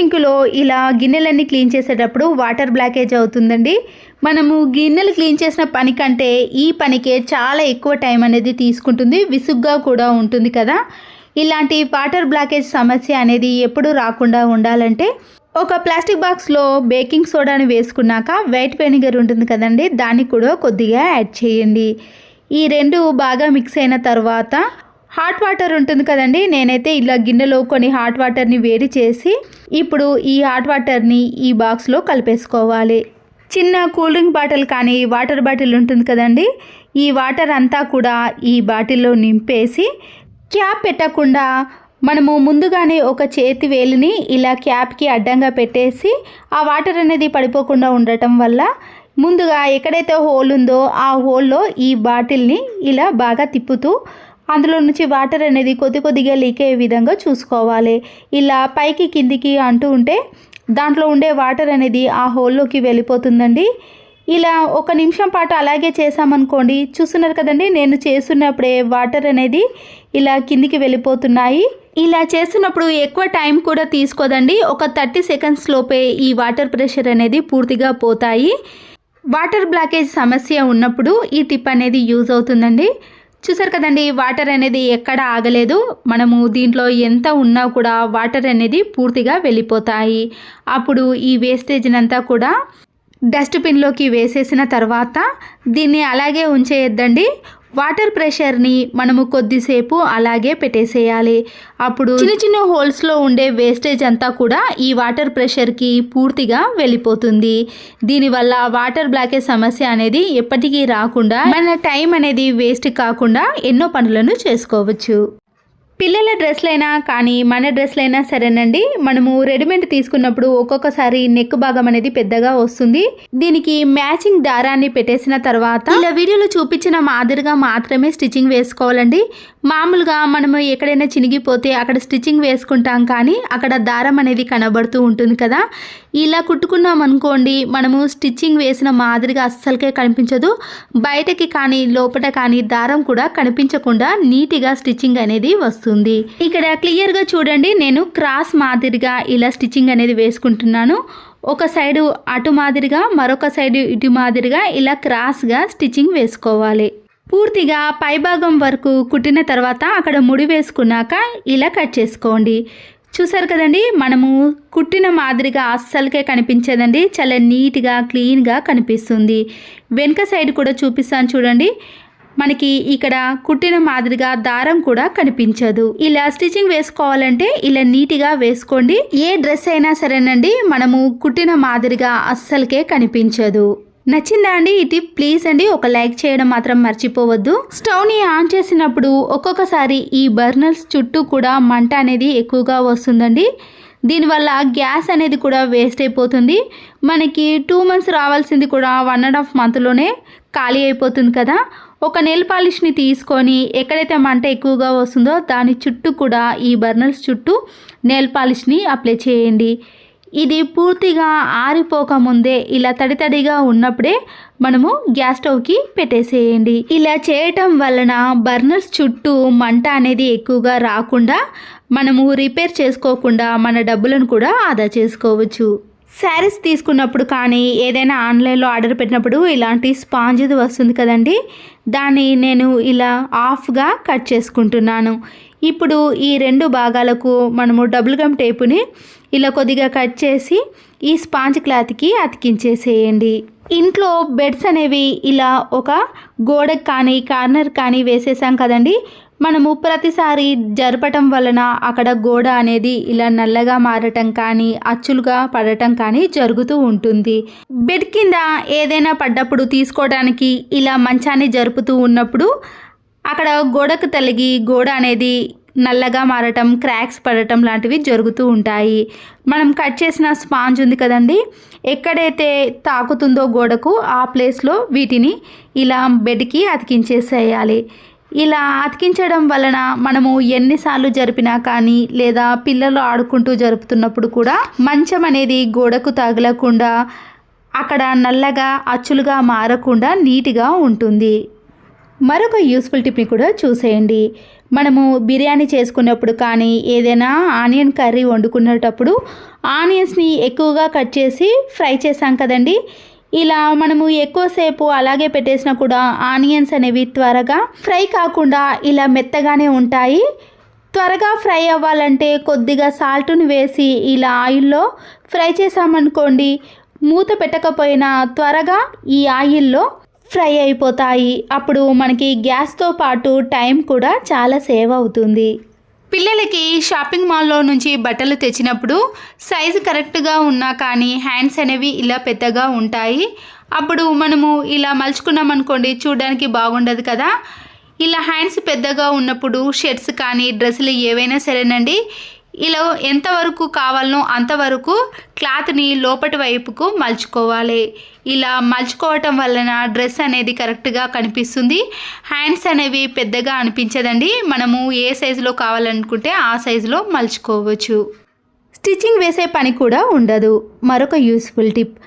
సింక్లో ఇలా గిన్నెలన్నీ క్లీన్ చేసేటప్పుడు వాటర్ బ్లాకేజ్ అవుతుందండి. మనము గిన్నెలు క్లీన్ చేసిన పని కంటే ఈ పనికే చాలా ఎక్కువ టైం అనేది తీసుకుంటుంది, విసుగ్గా కూడా ఉంటుంది కదా. ఇలాంటి వాటర్ బ్లాకేజ్ సమస్య అనేది ఎప్పుడు రాకుండా ఉండాలంటే ఒక ప్లాస్టిక్ బాక్స్లో బేకింగ్ సోడాని వేసుకున్నాక వైట్ వెనిగర్ ఉంటుంది కదండి, దాన్ని కూడా కొద్దిగా యాడ్ చేయండి. ఈ రెండు బాగా మిక్స్ అయిన తర్వాత హాట్ వాటర్ ఉంటుంది కదండి, నేనైతే ఇలా గిన్నెలో కొన్ని హాట్ వాటర్ని వేడి చేసి ఇప్పుడు ఈ హాట్ వాటర్ని ఈ బాక్స్లో కలిపేసుకోవాలి. చిన్న కూల్ డ్రింక్ బాటిల్ కానీ వాటర్ బాటిల్ ఉంటుంది కదండి, ఈ వాటర్ అంతా కూడా ఈ బాటిల్లో నింపేసి క్యాప్ పెట్టకుండా మనము ముందుగానే ఒక చేతి వేలిని ఇలా క్యాప్కి అడ్డంగా పెట్టేసి ఆ వాటర్ అనేది పడిపోకుండా ఉండటం వల్ల ముందుగా ఎక్కడైతే హోల్ ఉందో ఆ హోల్లో ఈ బాటిల్ని ఇలా బాగా తిప్పుతూ అందులో నుంచి వాటర్ అనేది కొద్దిగా లీక్ అయ్యే విధంగా చూసుకోవాలి. ఇలా పైకి కిందికి అంటూ ఉంటే దాంట్లో ఉండే వాటర్ అనేది ఆ హోల్లోకి వెళ్ళిపోతుందండి. ఇలా 1 నిమిషం పాటు అలాగే చేసామనుకోండి, చూస్తున్నారు కదండి నేను చేస్తున్నప్పుడే వాటర్ అనేది ఇలా కిందికి వెళ్ళిపోతున్నాయి. ఇలా చేస్తున్నప్పుడు ఎక్కువ టైం కూడా తీసుకోదండి, ఒక 30 సెకండ్స్ లోపే ఈ వాటర్ ప్రెషర్ అనేది పూర్తిగా పోతాయి. వాటర్ బ్లాకేజ్ సమస్య ఉన్నప్పుడు ఈ టిప్ అనేది యూజ్ అవుతుందండి. చూసారు కదండి, వాటర్ అనేది ఎక్కడ ఆగలేదు, మనము దీంట్లో ఎంత ఉన్నా కూడా వాటర్ అనేది పూర్తిగా వెళ్ళిపోతాయి. అప్పుడు ఈ వేస్టేజ్నంతా కూడా డస్ట్బిన్లోకి వేసేసిన తర్వాత దీన్ని అలాగే ఉంచేయద్దండి. వాటర్ ప్రెషర్ని మనము కొద్దిసేపు అలాగే పెట్టేసేయాలి. అప్పుడు చిన్న హోల్స్లో ఉండే వేస్టేజ్ అంతా కూడా ఈ వాటర్ ప్రెషర్కి పూర్తిగా వెళ్ళిపోతుంది. దీనివల్ల వాటర్ బ్లాకేజ్ సమస్య అనేది ఎప్పటికీ రాకుండా మన టైం అనేది వేస్ట్ కాకుండా ఎన్నో పనులను చేసుకోవచ్చు. పిల్లల డ్రెస్లైనా కానీ మన డ్రెస్లైనా సరేనండి, మనము రెడీమేడ్ తీసుకున్నప్పుడు ఒక్కొక్కసారి నెక్ భాగం అనేది పెద్దగా వస్తుంది. దీనికి మ్యాచింగ్ దారాన్ని పెట్టేసిన తర్వాత ఇలా వీడియోలో చూపించిన మాదిరిగా మాత్రమే స్టిచ్చింగ్ వేసుకోవాలండి. మామూలుగా మనము ఎక్కడైనా చినిగిపోతే అక్కడ స్టిచ్చింగ్ వేసుకుంటాం కానీ అక్కడ దారం అనేది కనబడుతూ ఉంటుంది కదా. ఇలా కుట్టుకున్నాం అనుకోండి, మనము స్టిచ్చింగ్ వేసిన మాదిరిగా అస్సలకే కనిపించదు. బయటకి కానీ లోపల కానీ దారం కూడా కనిపించకుండా నీట్గా స్టిచ్చింగ్ అనేది వస్తుంది. ఇక్కడ క్లియర్గా చూడండి, నేను క్రాస్ మాదిరిగా ఇలా స్టిచ్చింగ్ అనేది వేసుకుంటున్నాను. ఒక సైడు అటు మాదిరిగా మరొక సైడు ఇటు మాదిరిగా ఇలా క్రాస్గా స్టిచ్చింగ్ వేసుకోవాలి. పూర్తిగా పైభాగం వరకు కుట్టిన తర్వాత అక్కడ ముడి వేసుకున్నాక ఇలా కట్ చేసుకోండి. చూసారు కదండి, మనము కుట్టిన మాదిరిగా అస్సలకే కనిపించదండి, చాలా నీట్గా క్లీన్గా కనిపిస్తుంది. వెనుక సైడ్ కూడా చూపిస్తాను చూడండి, మనకి ఇక్కడ కుట్టిన మాదిరిగా దారం కూడా కనిపించదు. ఇలా స్టిచ్చింగ్ వేసుకోవాలంటే ఇలా నీట్గా వేసుకోండి. ఏ డ్రెస్ అయినా సరేనండి, మనము కుట్టిన మాదిరిగా అస్సలకే కనిపించదు. నచ్చిందా అండి ఈ టిప్? ప్లీజ్ అండి ఒక లైక్ చేయడం మాత్రం మర్చిపోవద్దు. స్టవ్ని ఆన్ చేసినప్పుడు ఒక్కొక్కసారి ఈ బర్నర్స్ చుట్టూ కూడా మంట అనేది ఎక్కువగా వస్తుందండి. దీనివల్ల గ్యాస్ అనేది కూడా వేస్ట్ అయిపోతుంది. మనకి 2 మంత్స్ రావాల్సింది కూడా 1.5 మంత్లోనే ఖాళీ అయిపోతుంది కదా. ఒక నెయిల్ పాలిష్ని తీసుకొని ఎక్కడైతే మంట ఎక్కువగా వస్తుందో దాని చుట్టూ కూడా ఈ బర్నర్స్ చుట్టూ నెయిల్ పాలిష్ని అప్లై చేయండి. ఇది పూర్తిగా ఆరిపోక ముందే ఇలా తడిగా ఉన్నప్పుడే మనము గ్యాస్ స్టవ్కి పెట్టేసేయండి. ఇలా చేయటం వలన బర్నర్స్ చుట్టూ మంట అనేది ఎక్కువగా రాకుండా మనము రిపేర్ చేసుకోకుండా మన డబ్బులను కూడా ఆదా చేసుకోవచ్చు. శారీస్ తీసుకున్నప్పుడు కానీ ఏదైనా ఆన్లైన్లో ఆర్డర్ పెట్టినప్పుడు ఇలాంటి స్పాంజ్ది వస్తుంది కదండి, దాన్ని నేను ఇలా హాఫ్గా కట్ చేసుకుంటున్నాను. ఇప్పుడు ఈ 2 భాగాలకు మనము డబుల్ గమ్ టేపుని ఇలా కొద్దిగా కట్ చేసి ఈ స్పాంజ్ క్లాత్కి అతికించేసేయండి. ఇంట్లో బెడ్స్ అనేవి ఇలా ఒక గోడకు కానీ కార్నర్ కానీ వేసేసాం కదండి, మనము ప్రతిసారి జరపటం వలన అక్కడ గోడ అనేది ఇలా నల్లగా మారటం కానీ అచ్చులుగా పడటం కానీ జరుగుతూ ఉంటుంది. బెడ్ కింద ఏదైనా పడ్డప్పుడు తీసుకోవడానికి ఇలా మంచాన్ని జరుపుతూ ఉన్నప్పుడు అక్కడ గోడకు తగిలి గోడ అనేది నల్లగా మారటం, క్రాక్స్ పడటం లాంటివి జరుగుతూ ఉంటాయి. మనం కట్ చేసిన స్పాంజ్ ఉంది కదండి, ఎక్కడైతే తాకుతుందో గోడకు ఆ ప్లేస్లో వీటిని ఇలా బెడ్కి అతికించేసేయాలి. ఇలా అతికించడం వలన మనము ఎన్నిసార్లు జరిపినా కానీ లేదా పిల్లలు ఆడుకుంటూ జరుపుతున్నప్పుడు కూడా మంచం అనేది గోడకు తగలకుండా అక్కడ నల్లగా అచ్చులుగా మారకుండా నీట్గా ఉంటుంది. మరొక యూస్ఫుల్ టిప్ని కూడా చూసేయండి. మనము బిర్యానీ చేసుకున్నప్పుడు కానీ ఏదైనా ఆనియన్ కర్రీ వండుకునేటప్పుడు ఆనియన్స్ని ఎక్కువగా కట్ చేసి ఫ్రై చేసాం కదండి. ఇలా మనము ఎక్కువసేపు అలాగే పెట్టేసినా కూడా ఆనియన్స్ అనేవి త్వరగా ఫ్రై కాకుండా ఇలా మెత్తగానే ఉంటాయి. త్వరగా ఫ్రై అవ్వాలంటే కొద్దిగా సాల్ట్ని వేసి ఇలా ఆయిల్లో ఫ్రై చేసామనుకోండి, మూత పెట్టకపోయినా త్వరగా ఈ ఆయిల్లో ఫ్రై అయిపోతాయి. అప్పుడు మనకి గ్యాస్తో పాటు టైం కూడా చాలా సేవ్ అవుతుంది. పిల్లలకి షాపింగ్ మాల్లో నుంచి బట్టలు తెచ్చినప్పుడు సైజు కరెక్ట్గా ఉన్నా కానీ హ్యాండ్స్ అనేవి ఇలా పెద్దగా ఉంటాయి. అప్పుడు మనము ఇలా మలుచుకున్నామనుకోండి, చూడడానికి బాగుండదు కదా. ఇలా హ్యాండ్స్ పెద్దగా ఉన్నప్పుడు షర్ట్స్ కానీ డ్రెస్సులు ఏవైనా సరేనండి, ఇలా ఎంతవరకు కావాలనో అంతవరకు క్లాత్ని లోపటి వైపుకు మలుచుకోవాలి. ఇలా మలుచుకోవటం వలన డ్రెస్ అనేది కరెక్ట్గా కనిపిస్తుంది. హ్యాండ్స్ అనేవి పెద్దగా అనిపించదండి. మనము ఏ సైజులో కావాలనుకుంటే ఆ సైజులో మలుచుకోవచ్చు. స్టిచ్చింగ్ వేసే పని కూడా ఉండదు. మరొక యూస్ఫుల్ టిప్,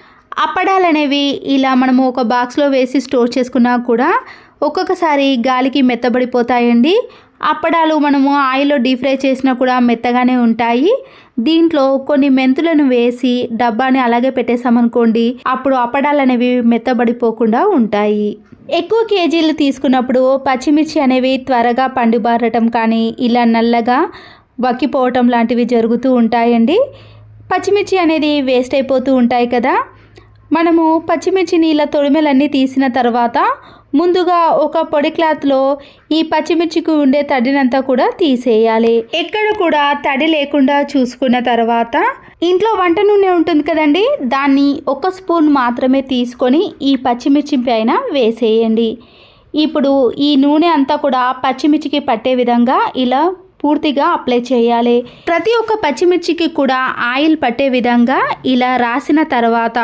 అప్పడాలు అనేవి ఇలా మనము ఒక బాక్స్లో వేసి స్టోర్ చేసుకున్నా కూడా ఒక్కొక్కసారి గాలికి మెత్తబడిపోతాయండి. అప్పడాలు మనము ఆయిల్లో డీప్ ఫ్రై చేసినా కూడా మెత్తగానే ఉంటాయి. దీంట్లో కొన్ని మెంతులను వేసి డబ్బాని అలాగే పెట్టేసామనుకోండి, అప్పుడు అప్పడాలు అనేవి మెత్తబడిపోకుండా ఉంటాయి. ఎక్కువ కేజీలు తీసుకున్నప్పుడు పచ్చిమిర్చి అనేవి త్వరగా పండుబారటం కానీ ఇలా నల్లగా వక్కిపోవటం లాంటివి జరుగుతూ ఉంటాయండి. పచ్చిమిర్చి అనేది వేస్ట్ అయిపోతూ ఉంటాయి కదా. మనము పచ్చిమిర్చిని ఇలా తొడిమెలన్నీ తీసిన తర్వాత ముందుగా ఒక పొడి క్లాత్లో ఈ పచ్చిమిర్చికి ఉండే తడినంతా కూడా తీసేయాలి. ఎక్కడ కూడా తడి లేకుండా చూసుకున్న తర్వాత ఇంట్లో వంట నూనె ఉంటుంది కదండి, దాన్ని 1 స్పూన్ మాత్రమే తీసుకొని ఈ పచ్చిమిర్చి పైన వేసేయండి. ఇప్పుడు ఈ నూనె అంతా కూడా పచ్చిమిర్చికి పట్టే విధంగా ఇలా పూర్తిగా అప్లై చేయాలి. ప్రతి ఒక్క పచ్చిమిర్చికి కూడా ఆయిల్ పట్టే విధంగా ఇలా రాసిన తర్వాత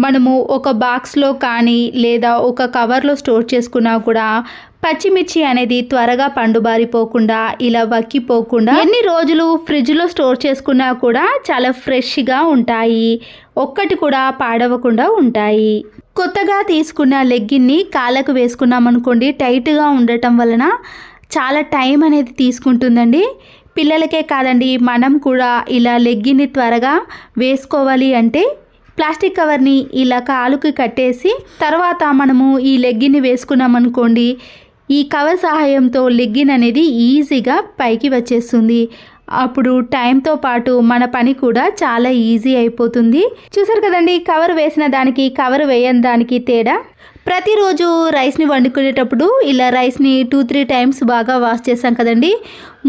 మనము ఒక బాక్స్లో కానీ లేదా ఒక కవర్లో స్టోర్ చేసుకున్నా కూడా పచ్చిమిర్చి అనేది త్వరగా పండుబారిపోకుండా ఇలా వక్కిపోకుండా ఎన్ని రోజులు ఫ్రిడ్జ్లో స్టోర్ చేసుకున్నా కూడా చాలా ఫ్రెష్గా ఉంటాయి. ఒక్కటి కూడా పాడవకుండా ఉంటాయి. కొత్తగా తీసుకున్న లెగ్గిన్ని కాళ్ళకు వేసుకున్నామనుకోండి, టైట్గా ఉండటం వలన చాలా టైం అనేది తీసుకుంటుందండి. పిల్లలకే కాదండి, మనం కూడా ఇలా లెగ్గిన్ని త్వరగా వేసుకోవాలి అంటే ప్లాస్టిక్ కవర్ని ఇలా కాలుకి కట్టేసి తర్వాత మనము ఈ లెగ్గిన్ని వేసుకున్నామనుకోండి, ఈ కవర్ సహాయంతో లెగ్గిన్ అనేది ఈజీగా పైకి వచ్చేస్తుంది. అప్పుడు టైంతో పాటు మన పని కూడా చాలా ఈజీ అయిపోతుంది. చూసారు కదండి, కవర్ వేసిన దానికి కవర్ వేయని దానికి తేడా. ప్రతిరోజు రైస్ని వండుకునేటప్పుడు ఇలా రైస్ని 2-3 టైమ్స్ బాగా వాష్ చేసాం కదండి.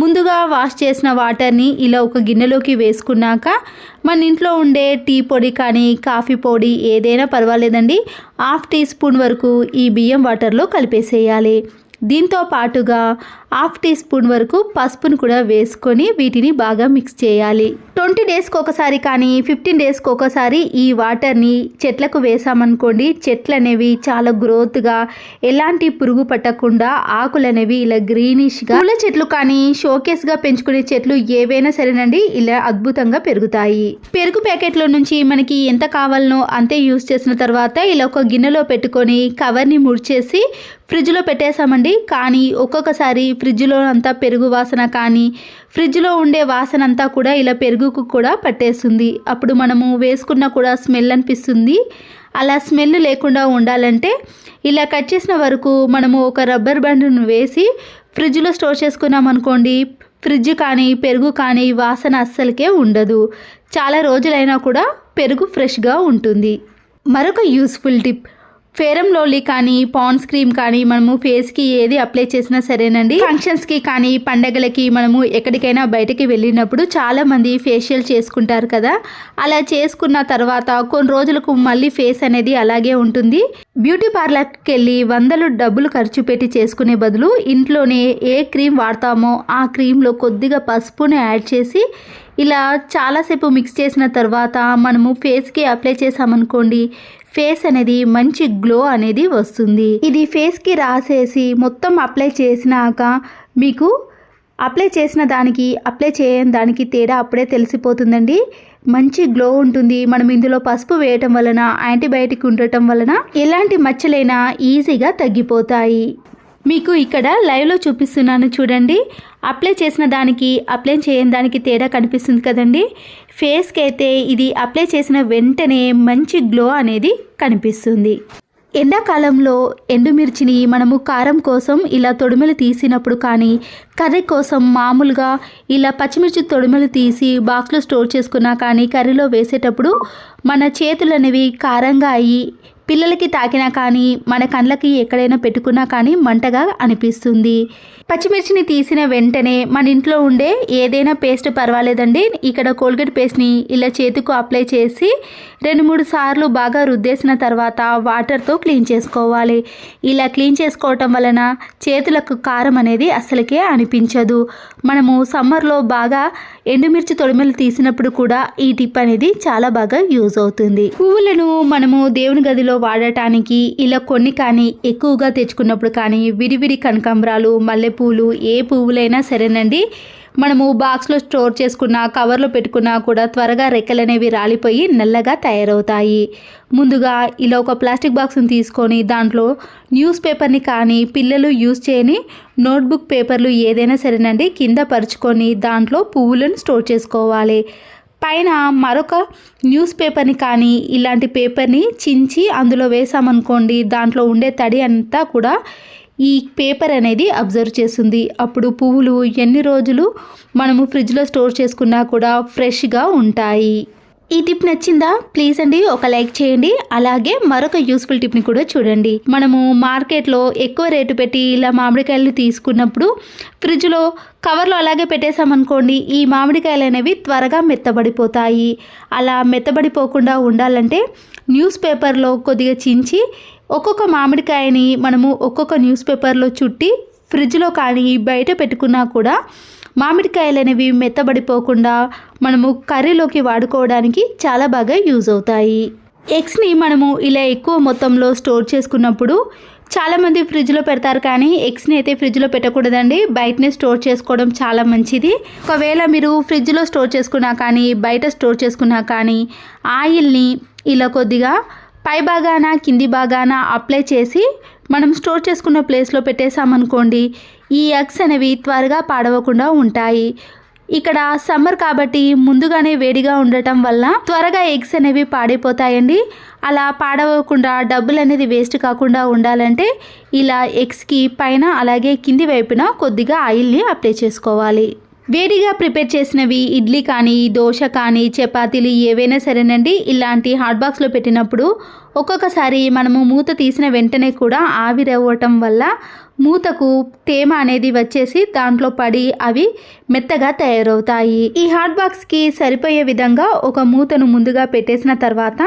ముందుగా వాష్ చేసిన వాటర్ని ఇలా ఒక గిన్నెలోకి వేసుకున్నాక మన ఇంట్లో ఉండే టీ పొడి కానీ కాఫీ పొడి ఏదైనా పర్వాలేదండి, 1/2 టీ స్పూన్ వరకు ఈ బియ్యం వాటర్లో కలిపేసేయాలి. దీంతో పాటుగా 1/2 టీ స్పూన్ వరకు పసుపును కూడా వేసుకొని వీటిని బాగా మిక్స్ చేయాలి. 20 డేస్కి ఒకసారి కానీ 15 డేస్కి ఒకసారి ఈ వాటర్ని చెట్లకు వేసామనుకోండి, చెట్లు అనేవి చాలా గ్రోత్గా, ఎలాంటి పురుగు పట్టకుండా ఆకులు అనేవి ఇలా గ్రీనిష్గా, పూల చెట్లు కానీ షోకేస్గా పెంచుకునే చెట్లు ఏవైనా సరేనండి ఇలా అద్భుతంగా పెరుగుతాయి. పెరుగు ప్యాకెట్లో నుంచి మనకి ఎంత కావాలనో అంతే యూస్ చేసిన తర్వాత ఇలా ఒక గిన్నెలో పెట్టుకొని కవర్ని ముడిచేసి ఫ్రిడ్జ్లో పెట్టేసామండి. కానీ ఒక్కొక్కసారి ఫ్రిడ్జ్లో అంతా పెరుగు వాసన కానీ ఫ్రిడ్జ్లో ఉండే వాసన అంతా కూడా ఇలా పెరుగుకు కూడా పట్టేస్తుంది. అప్పుడు మనము వేసుకున్నా కూడా స్మెల్ అనిపిస్తుంది. అలా స్మెల్ లేకుండా ఉండాలంటే ఇలా కట్ చేసిన వరకు మనము ఒక రబ్బర్ బ్యాండ్ను వేసి ఫ్రిడ్జ్లో స్టోర్ చేసుకున్నాం అనుకోండి, ఫ్రిడ్జ్ కానీ పెరుగు కానీ వాసన అస్సలకే ఉండదు. చాలా రోజులైనా కూడా పెరుగు ఫ్రెష్గా ఉంటుంది. మరొక useful tip, fair and lovely కానీ పాండ్స్ క్రీమ్ కానీ మనము ఫేస్కి ఏది అప్లై చేసినా సరేనండి, ఫంక్షన్స్కి కానీ పండగలకి మనము ఎక్కడికైనా బయటకి వెళ్ళినప్పుడు చాలామంది ఫేషియల్ చేసుకుంటారు కదా. అలా చేసుకున్న తర్వాత కొన్ని రోజులకు మళ్ళీ ఫేస్ అనేది అలాగే ఉంటుంది. బ్యూటీ పార్లర్కి వెళ్ళి వందలు డబ్బులు ఖర్చు పెట్టి చేసుకునే బదులు ఇంట్లోనే ఏ క్రీమ్ వాడతామో ఆ క్రీమ్లో కొద్దిగా పసుపుని యాడ్ చేసి ఇలా చాలాసేపు మిక్స్ చేసిన తర్వాత మనము ఫేస్కి అప్లై చేసామనుకోండి, ఫేస్ అనేది మంచి గ్లో అనేది వస్తుంది. ఇది ఫేస్కి రాసేసి మొత్తం అప్లై చేసినాక మీకు అప్లై చేసిన దానికి అప్లై చేయని దానికి తేడా అప్పుడే తెలిసిపోతుందండి. మంచి గ్లో ఉంటుంది. మనం ఇందులో పసుపు వేయటం వలన, యాంటీబయాటిక్ ఉండటం వలన ఎలాంటి మచ్చలైనా ఈజీగా తగ్గిపోతాయి. మీకు ఇక్కడ లైవ్లో చూపిస్తున్నాను చూడండి. అప్లై చేసిన దానికి అప్లై చేయని దానికి తేడా కనిపిస్తుంది కదండి. ఫేస్కి అయితే ఇది అప్లై చేసిన వెంటనే మంచి గ్లో అనేది కనిపిస్తుంది. ఎండాకాలంలో ఎండుమిర్చిని మనము కారం కోసం ఇలా తొడిమెలు తీసినప్పుడు కానీ, కర్రీ కోసం మామూలుగా ఇలా పచ్చిమిర్చి తొడిమెలు తీసి బాక్స్లో స్టోర్ చేసుకున్నా కానీ కర్రీలో వేసేటప్పుడు మన చేతులు అనేవి కారంగా అయ్యి పిల్లలకి తాకినా కానీ మన కళ్ళకి ఎక్కడైనా పెట్టుకున్నా కానీ మంటగా అనిపిస్తుంది. పచ్చిమిర్చిని తీసిన వెంటనే మన ఇంట్లో ఉండే ఏదైనా పేస్ట్ పర్వాలేదండి. ఇక్కడ కోల్గేట్ పేస్ట్ని ఇలా చేతికి అప్లై చేసి 2-3 సార్లు బాగా రుద్దేసిన తర్వాత వాటర్తో క్లీన్ చేసుకోవాలి. ఇలా క్లీన్ చేసుకోవటం వలన చేతులకు కారం అనేది అస్సలకే అనిపించదు. మనము సమ్మర్లో బాగా ఎండుమిర్చి తొడిమెలు తీసినప్పుడు కూడా ఈ టిప్ అనేది చాలా బాగా యూజ్ అవుతుంది. పువ్వులను మనము దేవుని గదిలో వాడటానికి ఇలా కొన్ని కానీ ఎక్కువగా తెచ్చుకున్నప్పుడు కానీ విడివిడి కనకాంబరాలు, మల్లెపూలు, ఏ పువ్వులైనా సరేనండి, మనము బాక్స్లో స్టోర్ చేసుకున్న కవర్లో పెట్టుకున్నా కూడా త్వరగా రెక్కలు అనేవి రాలిపోయి నల్లగా తయారవుతాయి. ముందుగా ఇలా ఒక ప్లాస్టిక్ బాక్స్ని తీసుకొని దాంట్లో న్యూస్ పేపర్ని కానీ పిల్లలు యూజ్ చేయని నోట్బుక్ పేపర్లు ఏదైనా సరేనండి కింద పరుచుకొని దాంట్లో పువ్వులను స్టోర్ చేసుకోవాలి. పైన మరొక న్యూస్ పేపర్ని కానీ ఇలాంటి పేపర్ని చించి అందులో వేసామనుకోండి, దాంట్లో ఉండే తడి అంతా కూడా ఈ పేపర్ అనేది అబ్జర్వ్ చేస్తుంది. అప్పుడు పువ్వులు ఎన్ని రోజులు మనము ఫ్రిడ్జ్లో స్టోర్ చేసుకున్నా కూడా ఫ్రెష్గా ఉంటాయి. ఈ టిప్ నచ్చిందా? ప్లీజ్ అండి ఒక లైక్ చేయండి. అలాగే మరొక యూస్ఫుల్ టిప్ని కూడా చూడండి. మనము మార్కెట్లో ఎక్కువ రేటు పెట్టి ఇలా మామిడికాయలు తీసుకున్నప్పుడు ఫ్రిడ్జ్లో కవర్లో అలాగే పెట్టేసామనుకోండి, ఈ మామిడికాయలు అనేవి త్వరగా మెత్తబడిపోతాయి. అలా మెత్తబడిపోకుండా ఉండాలంటే న్యూస్ పేపర్లో కొద్దిగా చించి ఒక్కొక్క మామిడికాయని మనము ఒక్కొక్క న్యూస్ పేపర్లో చుట్టి ఫ్రిడ్జ్లో కానీ బయట పెట్టుకున్నా కూడా మామిడికాయలు అనేవి మెత్తబడిపోకుండా మనము కర్రీలోకి వాడుకోవడానికి చాలా బాగా యూజ్ అవుతాయి. ఎగ్స్ని మనము ఇలా ఎక్కువ మొత్తంలో స్టోర్ చేసుకున్నప్పుడు చాలామంది ఫ్రిడ్జ్లో పెడతారు, కానీ ఎగ్స్ని అయితే ఫ్రిడ్జ్లో పెట్టకూడదండి. బయటనే స్టోర్ చేసుకోవడం చాలా మంచిది. ఒకవేళ మీరు ఫ్రిడ్జ్లో స్టోర్ చేసుకున్నా కానీ బయట స్టోర్ చేసుకున్నా కానీ ఆయిల్ని ఇలా కొద్దిగా పై భాగాన కింది భాగాన అప్లై చేసి మనం స్టోర్ చేసుకున్న ప్లేస్లో పెట్టేసామనుకోండి, ఈ ఎగ్స్ అనేవి త్వరగా పాడవకుండా ఉంటాయి. ఇక్కడ సమ్మర్ కాబట్టి ముందుగానే వేడిగా ఉండటం వల్ల త్వరగా ఎగ్స్ అనేవి పాడైపోతాయండి. అలా పాడవకుండా డబ్బులు అనేది వేస్ట్ కాకుండా ఉండాలంటే ఇలా ఎగ్స్కి పైన అలాగే కింది వైపున కొద్దిగా ఆయిల్ని అప్లై చేసుకోవాలి. వేడిగా ప్రిపేర్ చేసినవి ఇడ్లీ కానీ, దోశ కానీ, చపాతీలు ఏవైనా సరేనండి, ఇలాంటి హాట్ బాక్స్లో పెట్టినప్పుడు ఒక్కొక్కసారి మనము మూత తీసిన వెంటనే కూడా ఆవిరవ్వటం వల్ల మూతకు తేమ అనేది వచ్చేసి దాంట్లో పడి అవి మెత్తగా తయారవుతాయి. ఈ హాట్ బాక్స్కి సరిపోయే విధంగా ఒక మూతను ముందుగా పెట్టేసిన తర్వాత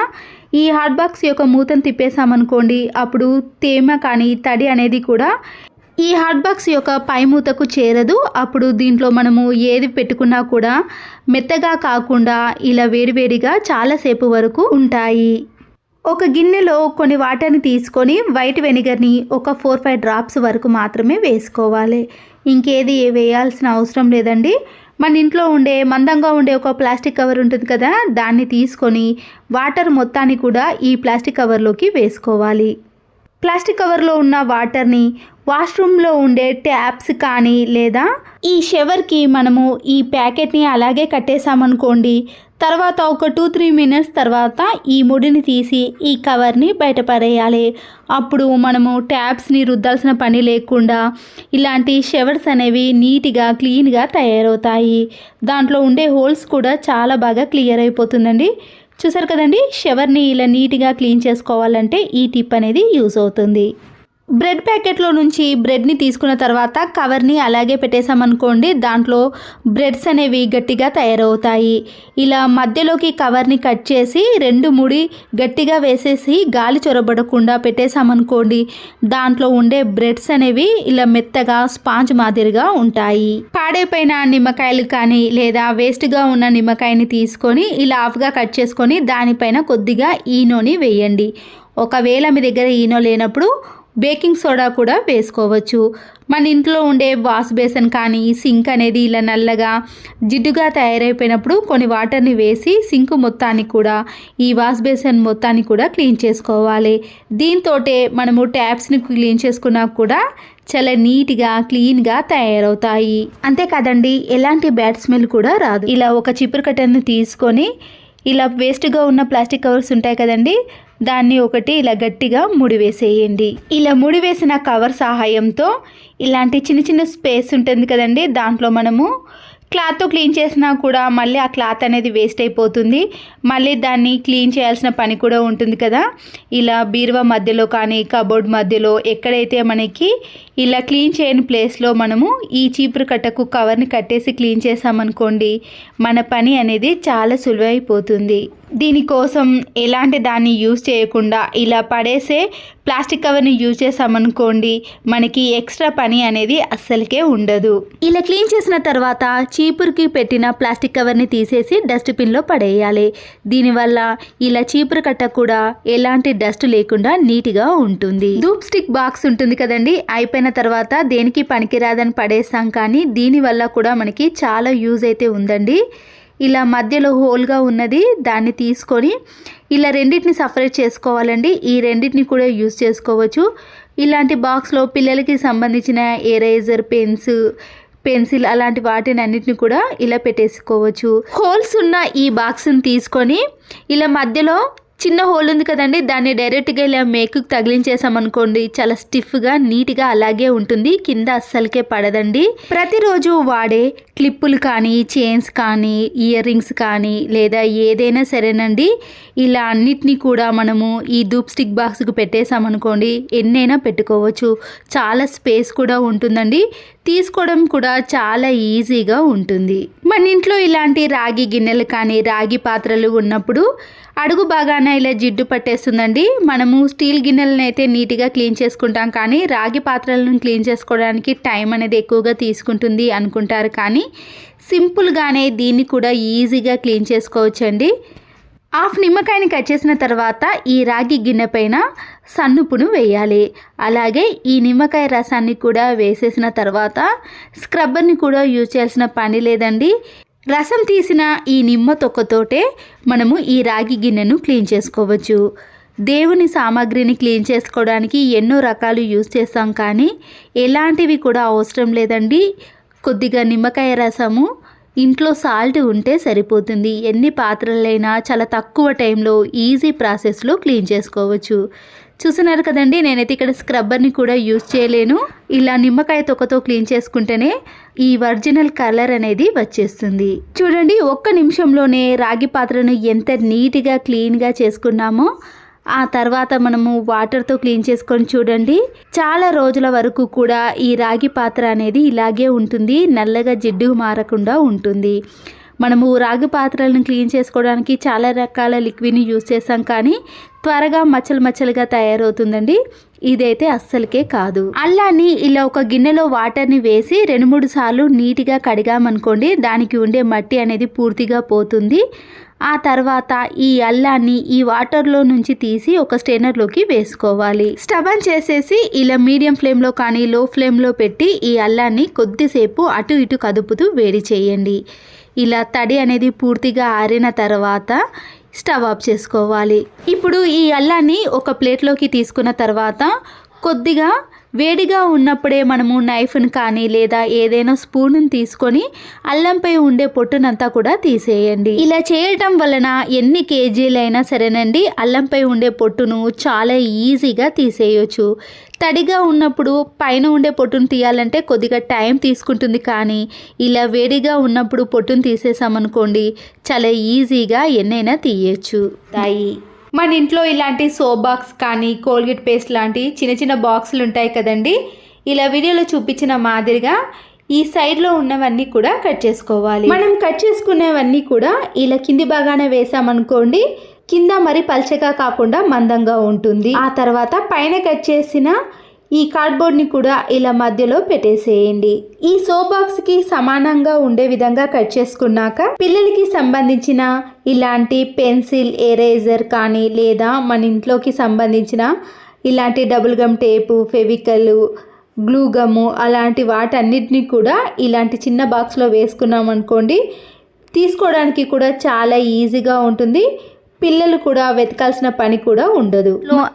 ఈ హాట్ బాక్స్ యొక్క మూతను తిప్పేసామనుకోండి, అప్పుడు తేమ కానీ తడి అనేది కూడా ఈ హాట్ బాక్స్ యొక్క పై మూతకు చేరదు. అప్పుడు దీంట్లో మనము ఏది పెట్టుకున్నా కూడా మెత్తగా కాకుండా ఇలా వేడివేడిగా చాలాసేపు వరకు ఉంటాయి. ఒక గిన్నెలో కొన్ని వాటర్ని తీసుకొని వైట్ వెనిగర్ని ఒక 4-5 డ్రాప్స్ వరకు మాత్రమే వేసుకోవాలి. ఇంకేది వేయాల్సిన అవసరం లేదండి. మన ఇంట్లో ఉండే మందంగా ఉండే ఒక ప్లాస్టిక్ కవర్ ఉంటుంది కదా, దాన్ని తీసుకొని వాటర్ మొత్తాన్ని కూడా ఈ ప్లాస్టిక్ కవర్లోకి వేసుకోవాలి. ప్లాస్టిక్ కవర్లో ఉన్న వాటర్ని వాష్రూమ్లో ఉండే ట్యాప్స్ కానీ లేదా ఈ షవర్కి మనము ఈ ప్యాకెట్ని అలాగే కట్టేసామనుకోండి, తర్వాత ఒక 2-3 మినిట్స్ తర్వాత ఈ ముడిని తీసి ఈ కవర్ని బయట పడేయాలి. అప్పుడు మనము ట్యాప్స్ని రుద్దాల్సిన పని లేకుండా ఇలాంటి షవర్స్ అనేవి నీట్గా క్లీన్గా తయారవుతాయి. దాంట్లో ఉండే హోల్స్ కూడా చాలా బాగా క్లియర్ అయిపోతుందండి. చూసారు కదండి, షవర్ని ఇలా నీట్గా క్లీన్ చేసుకోవాలంటే ఈ టిప్ అనేది యూజ్ అవుతుంది. బ్రెడ్ ప్యాకెట్లో నుంచి బ్రెడ్ని తీసుకున్న తర్వాత కవర్ని అలాగే పెట్టేసామనుకోండి, దాంట్లో బ్రెడ్స్ అనేవి గట్టిగా తయారవుతాయి. ఇలా మధ్యలోకి కవర్ని కట్ చేసి 2 ముడి గట్టిగా వేసేసి గాలి చొరబడకుండా పెట్టేసామనుకోండి, దాంట్లో ఉండే బ్రెడ్స్ అనేవి ఇలా మెత్తగా స్పాంజ్ మాదిరిగా ఉంటాయి. పాడైపోయిన నిమ్మకాయలు కానీ లేదా వేస్ట్గా ఉన్న నిమ్మకాయని తీసుకొని ఇలా హాఫ్గా కట్ చేసుకొని దానిపైన కొద్దిగా ఈనోని వేయండి. ఒకవేళ మీ దగ్గర ఈనో లేనప్పుడు బేకింగ్ సోడా కూడా వేసుకోవచ్చు. మన ఇంట్లో ఉండే వాష్ బేసిన్ కానీ సింక్ అనేది ఇలా నల్లగా జిడ్డుగా తయారైపోయినప్పుడు కొన్ని వాటర్ని వేసి సింక్ మొత్తాన్ని కూడా ఈ వాష్ బేసిన్ మొత్తాన్ని కూడా క్లీన్ చేసుకోవాలి. దీంతో మనము ట్యాప్స్ని క్లీన్ చేసుకున్నా కూడా చాలా నీట్గా క్లీన్గా తయారవుతాయి. అంతేకాదండి, ఎలాంటి బ్యాడ్ స్మెల్ కూడా రాదు. ఇలా ఒక చీపురు కట్టను తీసుకొని ఇలా వేస్ట్గా ఉన్న ప్లాస్టిక్ కవర్స్ ఉంటాయి కదండి, దాన్ని ఒకటి ఇలా గట్టిగా ముడివేసేయండి. ఇలా ముడివేసిన కవర్ సహాయంతో ఇలాంటి చిన్న చిన్న స్పేస్ ఉంటుంది కదండి, దాంట్లో మనము క్లాత్తో క్లీన్ చేసినా కూడా మళ్ళీ ఆ క్లాత్ అనేది వేస్ట్ అయిపోతుంది. మళ్ళీ దాన్ని క్లీన్ చేయాల్సిన పని కూడా ఉంటుంది కదా. ఇలా బీరువా మధ్యలో కానీ కబోర్డ్ మధ్యలో ఎక్కడైతే మనకి ఇలా క్లీన్ చేయని ప్లేస్లో మనము ఈ చీపురు కట్టకు కవర్ని కట్టేసి క్లీన్ చేసామనుకోండి, మన పని అనేది చాలా సులువైపోతుంది. దీనికోసం ఎలాంటి దాన్ని యూజ్ చేయకుండా ఇలా పడేసే ప్లాస్టిక్ కవర్ని యూజ్ చేసామనుకోండి, మనకి ఎక్స్ట్రా పని అనేది అస్సలకే ఉండదు. ఇలా క్లీన్ చేసిన తర్వాత చీపురుకి పెట్టిన ప్లాస్టిక్ కవర్ని తీసేసి డస్ట్బిన్లో పడేయాలి. దీనివల్ల ఇలా చీపురు కట్ట కూడా ఎలాంటి డస్ట్ లేకుండా నీట్గా ఉంటుంది. ధూప్ స్టిక్ బాక్స్ ఉంటుంది కదండి, అయిపోయిన తర్వాత దేనికి పనికిరాదని పడేస్తాం, కానీ దీనివల్ల కూడా మనకి చాలా యూజ్ అయితే ఉందండి. ఇలా మధ్యలో హోల్గా ఉన్నది దాన్ని తీసుకొని ఇలా రెండింటిని సపరేట్ చేసుకోవాలండి. ఈ రెండింటిని కూడా యూజ్ చేసుకోవచ్చు. ఇలాంటి బాక్స్లో పిల్లలకి సంబంధించిన ఎరేజర్, పెన్సిల్ అలాంటి వాటిని అన్నిటిని కూడా ఇలా పెట్టేసుకోవచ్చు. హోల్స్ ఉన్న ఈ బాక్స్ని తీసుకొని ఇలా మధ్యలో చిన్న హోల్ ఉంది కదండి, దాన్ని డైరెక్ట్గా ఇలా మేకుకి తగిలించేసామనుకోండి, చాలా స్టిఫ్గా నీట్గా అలాగే ఉంటుంది, కింద అస్సలకే పడదండి. ప్రతిరోజు వాడే క్లిప్పులు కానీ చైన్స్ కానీ ఇయర్ రింగ్స్ కానీ లేదా ఏదైనా సరేనండి, ఇలా అన్నిటినీ కూడా మనము ఈ ధూప్ స్టిక్ బాక్స్కి పెట్టేసామనుకోండి, ఎన్నైనా పెట్టుకోవచ్చు. చాలా స్పేస్ కూడా ఉంటుందండి, తీసుకోవడం కూడా చాలా ఈజీగా ఉంటుంది. మన ఇంట్లో ఇలాంటి రాగి గిన్నెలు కానీ రాగి పాత్రలు ఉన్నప్పుడు అడుగు బాగానే ఇలా జిడ్డు పట్టేస్తుందండి. మనము స్టీల్ గిన్నెలను అయితే నీట్గా క్లీన్ చేసుకుంటాం, కానీ రాగి పాత్రలను క్లీన్ చేసుకోవడానికి టైం అనేది ఎక్కువగా తీసుకుంటుంది అనుకుంటారు, కానీ సింపుల్గానే దీన్ని కూడా ఈజీగా క్లీన్ చేసుకోవచ్చండి. హాఫ్ నిమ్మకాయని కట్ చేసిన తర్వాత ఈ రాగి గిన్నె పైన సన్నుపును వేయాలి. అలాగే ఈ నిమ్మకాయ రసాన్ని కూడా వేసేసిన తర్వాత స్క్రబ్బర్ని కూడా యూజ్ చేయాల్సిన పని లేదండి. రసం తీసిన ఈ నిమ్మ తొక్కతోటే మనము ఈ రాగి గిన్నెను క్లీన్ చేసుకోవచ్చు. దేవుని సామాగ్రిని క్లీన్ చేసుకోవడానికి ఎన్నో రకాలు యూజ్ చేస్తాం, కానీ ఎలాంటివి కూడా అవసరం లేదండి. కొద్దిగా నిమ్మకాయ రసము, ఇంట్లో సాల్ట్ ఉంటే సరిపోతుంది. ఎన్ని పాత్రలైనా చాలా తక్కువ టైంలో ఈజీ ప్రాసెస్లో క్లీన్ చేసుకోవచ్చు. చూస్తున్నారు కదండి, నేనైతే ఇక్కడ స్క్రబ్బర్ని కూడా యూజ్ చేయలేను. ఇలా నిమ్మకాయ తొక్కతో క్లీన్ చేసుకుంటేనే ఈ ఒరిజినల్ కలర్ అనేది వచ్చేస్తుంది. చూడండి, ఒక్క నిమిషంలోనే రాగి పాత్రను ఎంత నీట్గా క్లీన్గా చేసుకున్నామో ఆ తర్వాత మనము వాటర్తో క్లీన్ చేసుకొని చూడండి, చాలా రోజుల వరకు కూడా ఈ రాగి పాత్ర అనేది ఇలాగే ఉంటుంది, నల్లగా జిడ్డు మారకుండా ఉంటుంది. మనము రాగి పాత్రలను క్లీన్ చేసుకోవడానికి చాలా రకాల లిక్విడ్ని యూజ్ చేస్తాం, కానీ త్వరగా మచ్చలుగా తయారవుతుందండి. ఇదైతే అస్సలకే కాదు. అల్లాన్ని ఇలా ఒక గిన్నెలో వాటర్ని వేసి 2-3 సార్లు నీట్గా కడిగామనుకోండి, దానికి ఉండే మట్టి అనేది పూర్తిగా పోతుంది. ఆ తర్వాత ఈ అల్లాన్ని ఈ వాటర్లో నుంచి తీసి ఒక స్ట్రైనర్లోకి వేసుకోవాలి. స్టవ్ ఆన్ చేసేసి ఇలా మీడియం ఫ్లేమ్లో కానీ లో ఫ్లేమ్లో పెట్టి ఈ అల్లాన్ని కొద్దిసేపు అటు ఇటు కదుపుతూ వేడి చేయండి. ఇలా తడి అనేది పూర్తిగా ఆరిన తర్వాత స్టవ్ ఆఫ్ చేసుకోవాలి. ఇప్పుడు ఈ అల్లాన్ని ఒక ప్లేట్లోకి తీసుకున్న తర్వాత కొద్దిగా వేడిగా ఉన్నప్పుడే మనము నైఫ్ని కానీ లేదా ఏదైనా స్పూన్ని తీసుకొని అల్లంపై ఉండే పొట్టునంతా కూడా తీసేయండి. ఇలా చేయటం వలన ఎన్ని కేజీలైనా సరేనండి, అల్లంపై ఉండే పొట్టును చాలా ఈజీగా తీసేయచ్చు. తడిగా ఉన్నప్పుడు పైన ఉండే పొట్టును తీయాలంటే కొద్దిగా టైం తీసుకుంటుంది, కానీ ఇలా వేడిగా ఉన్నప్పుడు పొట్టును తీసేసామనుకోండి, చాలా ఈజీగా ఎన్నైనా తీయచ్చు. మన ఇంట్లో ఇలాంటి సోప్ బాక్స్ కానీ కోల్గేట్ పేస్ట్ లాంటి చిన్న చిన్న బాక్సులు ఉంటాయి కదండి, ఇలా వీడియోలో చూపించిన మాదిరిగా ఈ సైడ్లో ఉన్నవన్నీ కూడా కట్ చేసుకోవాలి. మనం కట్ చేసుకునేవన్నీ కూడా ఇలా కింది భాగాన వేసామనుకోండి, కింద మరి పల్చగా కాకుండా మందంగా ఉంటుంది. ఆ తర్వాత పైన కట్ చేసిన ఈ కార్డ్బోర్డ్ని కూడా ఇలా మధ్యలో పెట్టేసేయండి. ఈ సోప్ బాక్స్కి సమానంగా ఉండే విధంగా కట్ చేసుకున్నాక పిల్లలకి సంబంధించిన ఇలాంటి పెన్సిల్, ఎరేజర్ కానీ లేదా మన ఇంట్లోకి సంబంధించిన ఇలాంటి double gum tape, Fevicol, glue gum అలాంటి వాటన్నిటిని కూడా ఇలాంటి చిన్న బాక్స్లో వేసుకున్నాం అనుకోండి, తీసుకోవడానికి కూడా చాలా ఈజీగా ఉంటుంది. పిల్లలు కూడా వెతకాల్సిన పని కూడా ఉండదు.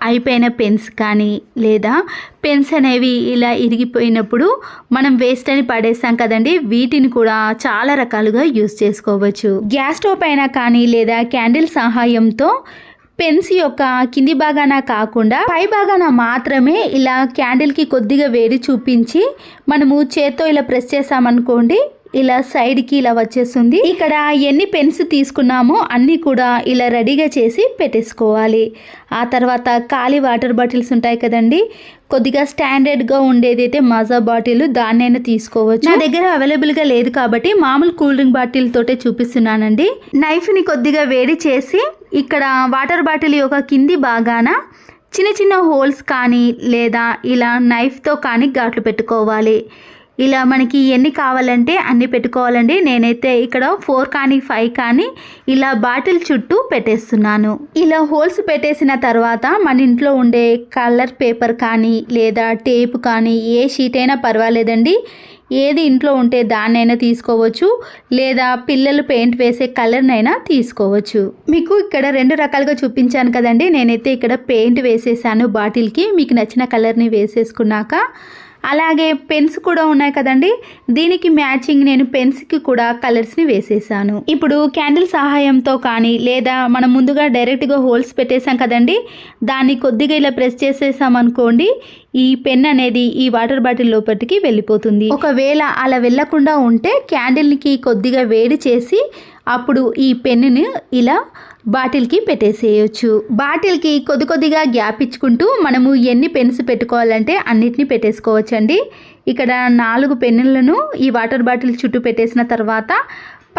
అయిపోయిన పెన్స్ కానీ లేదా పెన్స్ అనేవి ఇలా ఇరిగిపోయినప్పుడు మనం వేస్ట్ అని పడేస్తాం కదండి, వీటిని కూడా చాలా రకాలుగా యూస్ చేసుకోవచ్చు. గ్యాస్ స్టవ్ పైన కానీ లేదా క్యాండిల్ సహాయంతో పెన్స్ యొక్క కింది భాగాన కాకుండా పై భాగాన మాత్రమే ఇలా క్యాండిల్కి కొద్దిగా వేడి చూపించి మనము చేత్తో ఇలా ప్రెస్ చేసామనుకోండి, ఇలా సైడ్కి ఇలా వచ్చేస్తుంది. ఇక్కడ ఎన్ని పెన్స్ తీసుకున్నామో అన్నీ కూడా ఇలా రెడీగా చేసి పెట్టేసుకోవాలి. ఆ తర్వాత ఖాళీ వాటర్ బాటిల్స్ ఉంటాయి కదండి, కొద్దిగా స్టాండర్డ్గా ఉండేది అయితే మాజా బాటిల్, దాన్నైనా తీసుకోవచ్చు. నా దగ్గర అవైలబుల్గా లేదు కాబట్టి మామూలు కూల్ డ్రింక్ బాటిల్ తోటే చూపిస్తున్నానండి. నైఫ్ని కొద్దిగా వేడి చేసి ఇక్కడ వాటర్ బాటిల్ యొక్క కింది భాగాన చిన్న చిన్న హోల్స్ కానీ లేదా ఇలా నైఫ్తో కానీ ఘాట్లు పెట్టుకోవాలి. ఇలా మనకి ఎన్ని కావాలంటే అన్ని పెట్టుకోవాలండి. నేనైతే ఇక్కడ 4 కానీ 5 కానీ ఇలా బాటిల్ చుట్టూ పెట్టేస్తున్నాను. ఇలా హోల్స్ పెట్టేసిన తర్వాత మన ఇంట్లో ఉండే కలర్ పేపర్ కానీ లేదా టేప్ కానీ ఏ షీట్ అయినా పర్వాలేదండి, ఏది ఇంట్లో ఉంటే దాన్నైనా తీసుకోవచ్చు, లేదా పిల్లలు పెయింట్ వేసే కలర్నైనా తీసుకోవచ్చు. మీకు ఇక్కడ 2 రకాలుగా చూపించాను కదండి, నేనైతే ఇక్కడ పెయింట్ వేసేసాను బాటిల్కి. మీకు నచ్చిన కలర్ని వేసేసుకున్నాక అలాగే పెన్స్ కూడా ఉన్నాయి కదండి, దీనికి మ్యాచింగ్ నేను పెన్స్కి కూడా కలర్స్ని వేసేసాను. ఇప్పుడు క్యాండిల్ సహాయంతో కానీ లేదా మనం ముందుగా డైరెక్ట్గా హోల్స్ పెట్టేసాం కదండి, దాన్ని కొద్దిగా ఇలా ప్రెస్ చేసేసామనుకోండి, ఈ పెన్ అనేది ఈ వాటర్ బాటిల్ లోపలికి వెళ్ళిపోతుంది. ఒకవేళ అలా వెళ్ళకుండా ఉంటే క్యాండిల్కి కొద్దిగా వేడి చేసి అప్పుడు ఈ పెన్నుని ఇలా బాటిల్కి పెట్టేసేయచ్చు. బాటిల్కి కొద్దిగా గ్యాప్ ఇచ్చుకుంటూ మనము ఎన్ని పెన్స్ పెట్టుకోవాలంటే అన్నిటిని పెట్టేసుకోవచ్చండి. ఇక్కడ 4 పెన్నులను ఈ వాటర్ బాటిల్ చుట్టూ పెట్టేసిన తర్వాత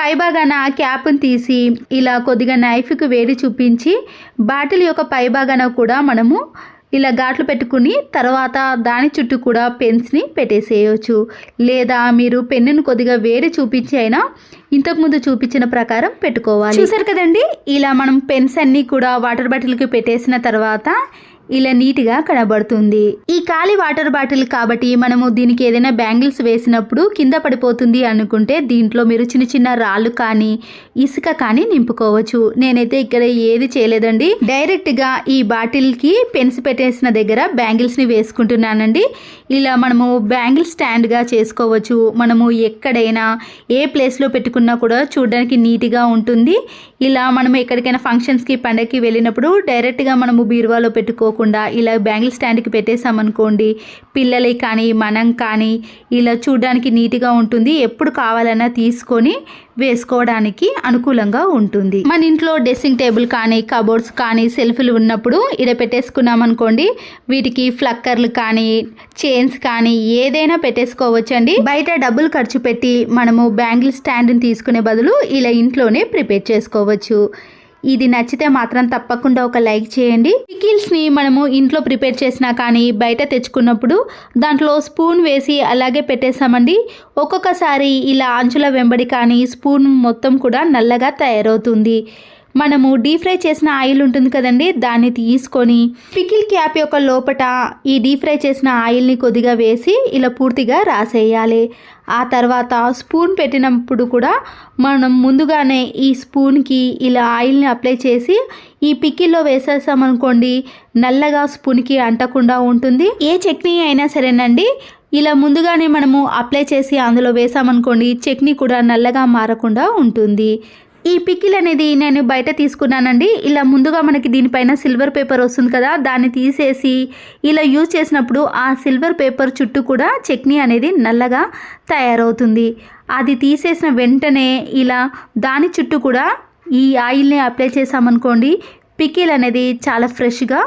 పైభాగాన క్యాప్ని తీసి ఇలా కొద్దిగా నైఫ్కి వేడి చూపించి బాటిల్ యొక్క పైభాగాన కూడా మనము ఇలా ఘాట్లు పెట్టుకుని తర్వాత దాని చుట్టూ కూడా పెన్స్ని పెట్టేసేయచ్చు. లేదా మీరు పెన్నును కొద్దిగా వేడి చూపించి అయినా ఇంతకుముందు చూపించిన ప్రకారం పెట్టుకోవాలి. చూసారు కదండి, ఇలా మనం పెన్స్ అన్నీ కూడా వాటర్ బాటిల్కి పెట్టేసిన తర్వాత ఇలా నీట్గా కనబడుతుంది. ఈ ఖాళీ వాటర్ బాటిల్ కాబట్టి మనము దీనికి ఏదైనా బ్యాంగిల్స్ వేసినప్పుడు కింద పడిపోతుంది అనుకుంటే దీంట్లో మీరు చిన్న చిన్న రాళ్ళు కానీ ఇసుక కానీ నింపుకోవచ్చు. నేనైతే ఇక్కడ ఏది చేయలేదండి, డైరెక్ట్గా ఈ బాటిల్కి పెన్స్ పెట్టేసిన దగ్గర బ్యాంగిల్స్ని వేసుకుంటున్నానండి. ఇలా మనము బ్యాంగిల్ స్టాండ్గా చేసుకోవచ్చు. మనము ఎక్కడైనా ఏ ప్లేస్లో పెట్టుకున్నా కూడా చూడడానికి నీట్గా ఉంటుంది. ఇలా మనం ఎక్కడికైనా ఫంక్షన్స్కి పండగకి వెళ్ళినప్పుడు డైరెక్ట్గా మనము బీరువాలో పెట్టుకోకుండా ఇలా బ్యాంగిల్ స్టాండ్కి పెట్టేసామనుకోండి, పిల్లలకి కానీ మనం కానీ ఇలా చూడడానికి నీట్గా ఉంటుంది. ఎప్పుడు కావాలన్నా తీసుకొని వేసుకోవడానికి అనుకూలంగా ఉంటుంది. మన ఇంట్లో డ్రెస్సింగ్ టేబుల్ కానీ కబోర్డ్స్ కానీ సెల్ఫ్లు ఉన్నప్పుడు ఇక్కడ పెట్టేసుకున్నాం అనుకోండి, వీటికి ఫ్లక్కర్లు కానీ చైన్స్ కానీ ఏదైనా పెట్టేసుకోవచ్చండి. బయట డబ్బులు ఖర్చు పెట్టి మనము బ్యాంగిల్ స్టాండ్ని తీసుకునే బదులు ఇలా ఇంట్లోనే ప్రిపేర్ చేసుకోవచ్చు. ఇది నచ్చితే మాత్రం తప్పకుండా ఒక లైక్ చేయండి. పికిల్స్ని మనము ఇంట్లో ప్రిపేర్ చేసినా కానీ బయట తెచ్చుకున్నప్పుడు దాంట్లో స్పూన్ వేసి అలాగే పెట్టేసామండి, ఒక్కొక్కసారి ఇలా అంచుల వెంబడి కానీ స్పూన్ మొత్తం కూడా నల్లగా తయారవుతుంది. మనము డీప్ ఫ్రై చేసిన ఆయిల్ ఉంటుంది కదండి, దాన్ని తీసుకొని పికిల్ క్యాప్ యొక్క లోపట ఈ డీప్ ఫ్రై చేసిన ఆయిల్ని కొద్దిగా వేసి ఇలా పూర్తిగా రాసేయాలి. ఆ తర్వాత స్పూన్ పెట్టినప్పుడు కూడా మనం ముందుగానే ఈ స్పూన్కి ఇలా ఆయిల్ని అప్లై చేసి ఈ పికిల్లో వేసేసామనుకోండి, నల్లగా స్పూన్కి అంటకుండా ఉంటుంది. ఏ చట్నీ అయినా సరేనండి, ఇలా ముందుగానే మనము అప్లై చేసి అందులో వేసామనుకోండి, చట్నీ కూడా నల్లగా మారకుండా ఉంటుంది. ఈ పికిల్ అనేది నేను బయట తీసుకున్నానండి. ఇలా ముందుగా మనకి దీనిపైన సిల్వర్ పేపర్ వస్తుంది కదా, దాన్ని తీసేసి ఇలా యూజ్ చేసినప్పుడు ఆ సిల్వర్ పేపర్ చుట్టూ కూడా చట్నీ అనేది నల్లగా తయారవుతుంది. అది తీసేసిన వెంటనే ఇలా దాని చుట్టూ కూడా ఈ ఆయిల్ని అప్లై చేసామనుకోండి, పికిల్ అనేది చాలా ఫ్రెష్గా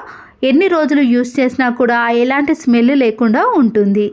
ఎన్ని రోజులు యూజ్ చేసినా కూడా ఎలాంటి స్మెల్ లేకుండా ఉంటుంది.